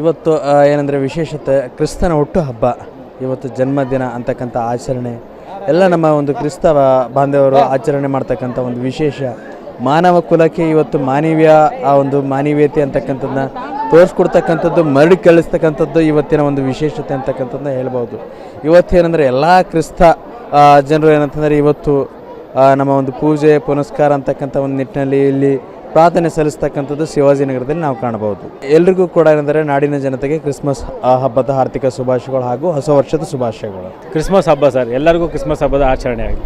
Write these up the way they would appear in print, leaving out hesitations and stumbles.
ಇವತ್ತು ಏನಂದರೆ ವಿಶೇಷತೆ ಕ್ರಿಸ್ತನ ಹುಟ್ಟುಹಬ್ಬ, ಇವತ್ತು ಜನ್ಮದಿನ ಅಂತಕ್ಕಂಥ ಆಚರಣೆ ಎಲ್ಲ ನಮ್ಮ ಒಂದು ಕ್ರಿಸ್ತ ಬಾಂಧವರು ಆಚರಣೆ ಮಾಡ್ತಕ್ಕಂಥ ಒಂದು ವಿಶೇಷ ಮಾನವ ಕುಲಕ್ಕೆ ಇವತ್ತು ಮಾನವೀಯತೆ ಅಂತಕ್ಕಂಥದ್ದನ್ನ ತೋರಿಸ್ಕೊಡ್ತಕ್ಕಂಥದ್ದು, ಮರಳಿ ಕಳಿಸ್ತಕ್ಕಂಥದ್ದು ಇವತ್ತಿನ ಒಂದು ವಿಶೇಷತೆ ಅಂತಕ್ಕಂಥದ್ದನ್ನ ಹೇಳ್ಬೋದು. ಇವತ್ತೇನೆಂದರೆ ಎಲ್ಲ ಕ್ರಿಸ್ತ ಜನರು ಏನಂತಂದರೆ ಇವತ್ತು ನಮ್ಮ ಒಂದು ಪೂಜೆ ಪುನಸ್ಕಾರ ಅಂತಕ್ಕಂಥ ಒಂದು ನಿಟ್ಟಿನಲ್ಲಿ ಇಲ್ಲಿ ಪ್ರಾರ್ಥನೆ ಸಲ್ಲಿಸ್ತಕ್ಕಂಥದ್ದು ಶಿವಾಜಿನಗರದಲ್ಲಿ ನಾವು ಕಾಣಬಹುದು. ಎಲ್ರಿಗೂ ಕೂಡ ಏನಂದರೆ ನಾಡಿನ ಜನತೆಗೆ ಕ್ರಿಸ್ಮಸ್ ಹಬ್ಬದ ಆರ್ಥಿಕ ಶುಭಾಶಯಗಳು ಹಾಗೂ ಹೊಸ ವರ್ಷದ ಶುಭಾಶಯಗಳು. ಕ್ರಿಸ್ಮಸ್ ಹಬ್ಬ ಸರ್, ಎಲ್ಲರಿಗೂ ಕ್ರಿಸ್ಮಸ್ ಹಬ್ಬದ ಆಚರಣೆ ಆಗಲಿ,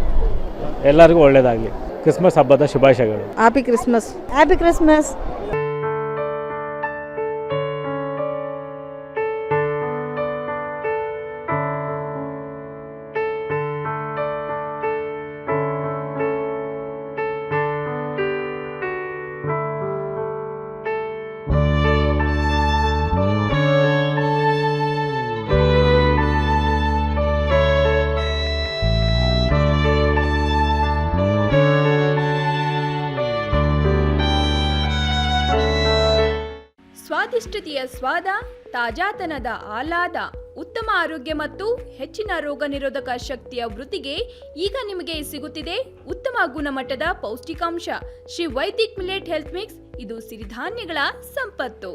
ಎಲ್ಲರಿಗೂ ಒಳ್ಳೆಯದಾಗಲಿ. ಕ್ರಿಸ್ಮಸ್ ಹಬ್ಬದ ಶುಭಾಶಯಗಳು. Happy Christmas. Happy Christmas. ಸ್ವಾದಿಷ್ಟತೆಯ ಸ್ವಾದ, ತಾಜಾತನದ ಆಹ್ಲಾದ, ಉತ್ತಮ ಆರೋಗ್ಯ ಮತ್ತು ಹೆಚ್ಚಿನ ರೋಗ ನಿರೋಧಕ ಶಕ್ತಿಯ ವೃದ್ಧಿಗೆ ಈಗ ನಿಮಗೆ ಸಿಗುತ್ತಿದೆ ಉತ್ತಮ ಗುಣಮಟ್ಟದ ಪೌಷ್ಟಿಕಾಂಶ. Shri Vaidik millet health mix, ಇದು ಸಿರಿಧಾನ್ಯಗಳ ಸಂಪತ್ತು.